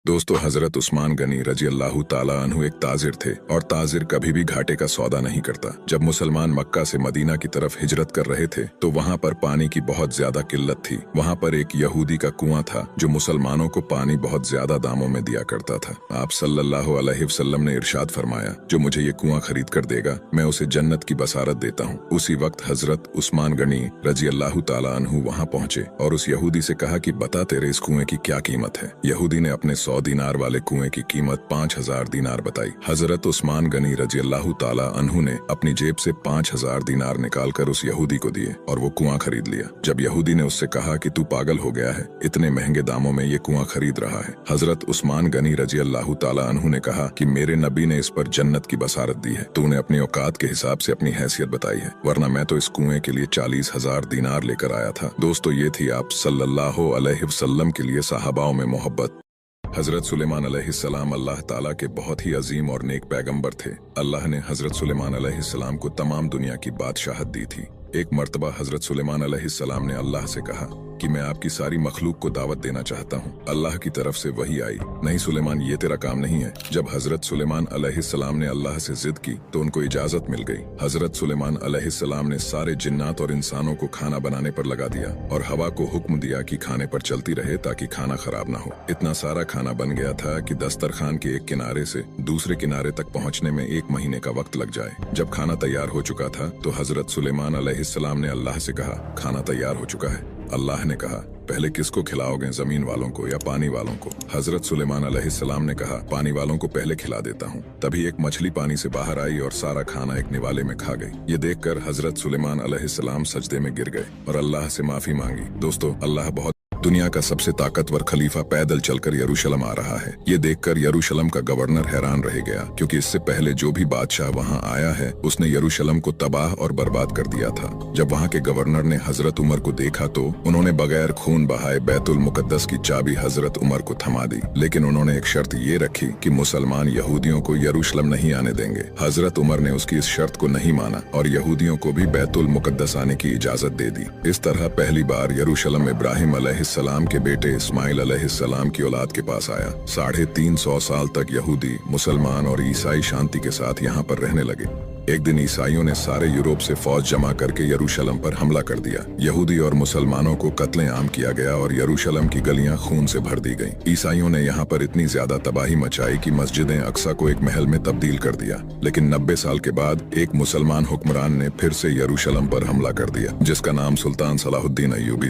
दोस्तों, हजरत उस्मान गनी रजी अल्लाह ताला अन्हु एक ताजिर थे और ताजिर कभी भी घाटे का सौदा नहीं करता। जब मुसलमान मक्का से मदीना की तरफ हिजरत कर रहे थे तो वहाँ पर पानी की बहुत ज्यादा किल्लत थी। वहाँ पर एक यहूदी का कुआं था जो मुसलमानों को पानी बहुत ज्यादा दामों में दिया करता था। आप सल्लल्लाहु अलैहि वसल्लम ने इरशाद फरमाया, जो मुझे ये कुआं खरीद कर देगा मैं उसे जन्नत की बसारत देता हूँ। उसी वक्त हजरत उस्मान गनी रजी अल्लाह ताला अन्हु वहाँ पहुंचे और उस यहूदी से कहा कि बता तेरे इस कुएं की क्या कीमत है। यहूदी ने अपने 100 दीनार वाले कुएं की कीमत 5000 दीनार बताई। हजरत उस्मान गनी रजी अल्लाह ताला अन्हु ने अपनी जेब से 5000 दीनार निकालकर उस यहूदी को दिए और वो कुआं खरीद लिया। जब यहूदी ने उससे कहा कि तू पागल हो गया है, इतने महंगे दामों में ये कुआं खरीद रहा है। हजरत उस्मान गनी रजी अल्लाह ताला अन्हु ने कहा कि मेरे नबी ने इस पर जन्नत की बसारत दी है, तूने अपनी औकात के हिसाब से अपनी हैसियत बताई है, वरना मैं तो इस कुएं के लिए 40,000 दीनार लेकर आया था। दोस्तों, ये थी आप सल्लल्लाहु अलैहि वसल्लम के लिए सहाबाओं में मोहब्बत। हजरत सुलेमान अलैहिस्सलाम अल्लाह ताला के बहुत ही अजीम और नेक पैगंबर थे। अल्लाह ने हजरत सुलेमान अलैहिस्सलाम को तमाम दुनिया की बादशाहत दी थी। एक मर्तबा हजरत सुलेमान अलैहिस्सलाम ने अल्लाह से कहा कि मैं आपकी सारी मखलूक को दावत देना चाहता हूँ। अल्लाह की तरफ से वही आई, नहीं सुलेमान, ये तेरा काम नहीं है। जब हजरत सुलेमान अलैहिस्सलाम ने अल्लाह से जिद की तो उनको इजाजत मिल गई। हजरत सुलेमान अलैहिस्सलाम ने सारे जिन्नात और इंसानों को खाना बनाने पर लगा दिया और हवा को हुक्म दिया कि खाने पर चलती रहे ताकि खाना खराब ना हो। इतना सारा खाना बन गया था कि दस्तरखान के एक किनारे से दूसरे किनारे तक पहुँचने में 1 महीने का वक्त लग जाए। जब खाना तैयार हो चुका था तो हजरत सुलेमान अलैहिस्सलाम ने अल्लाह से कहा, खाना तैयार हो चुका है। अल्लाह ने कहा, पहले किसको खिलाओगे, जमीन वालों को या पानी वालों को? हजरत सुलेमान अलैहिस्सलाम ने कहा, पानी वालों को पहले खिला देता हूँ। तभी एक मछली पानी से बाहर आई और सारा खाना एक निवाले में खा गई। ये देखकर हजरत सुलेमान अलैहिस्सलाम सजदे में गिर गए और अल्लाह से माफी मांगी। दोस्तों, अल्लाह बहुत दुनिया का सबसे ताकतवर खलीफा पैदल चलकर यरूशलेम आ रहा है। ये देखकर यरूशलेम का गवर्नर हैरान रह गया, क्योंकि इससे पहले जो भी बादशाह वहां आया है उसने यरूशलेम को तबाह और बर्बाद कर दिया था। जब वहां के गवर्नर ने हजरत उमर को देखा तो उन्होंने बगैर खून बहाए बैतुल मुकद्दस की चाबी हजरत उमर को थमा दी, लेकिन उन्होंने एक शर्त ये रखी कि मुसलमान यहूदियों को यरूशलेम नहीं आने देंगे। हजरत उमर ने उसकी इस शर्त को नहीं माना और यहूदियों को भी बैतुल मुकद्दस आने की इजाजत दे दी। इस तरह पहली बार यरूशलेम इब्राहिम अलैहिस्सलाम के बेटे इस्माइल अलैहिस्सलाम की औलाद के पास आया। 350 साल तक यहूदी, मुसलमान और ईसाई शांति के साथ यहाँ पर रहने लगे। एक दिन ईसाइयों ने सारे यूरोप से फौज जमा करके यरूशलेम पर हमला कर दिया। यहूदी और मुसलमानों को कत्ले-आम किया गया और यरूशलेम की गलियां खून से भर दी गईं। ईसाइयों ने यहाँ पर इतनी ज्यादा तबाही मचाई कि मस्जिद अक्सा को एक महल में तब्दील कर दिया। लेकिन 90 साल के बाद एक मुसलमान हुक्मरान ने फिर से यरूशलेम पर हमला कर दिया, जिसका नाम सुल्तान सलाहुद्दीन अय्यूबी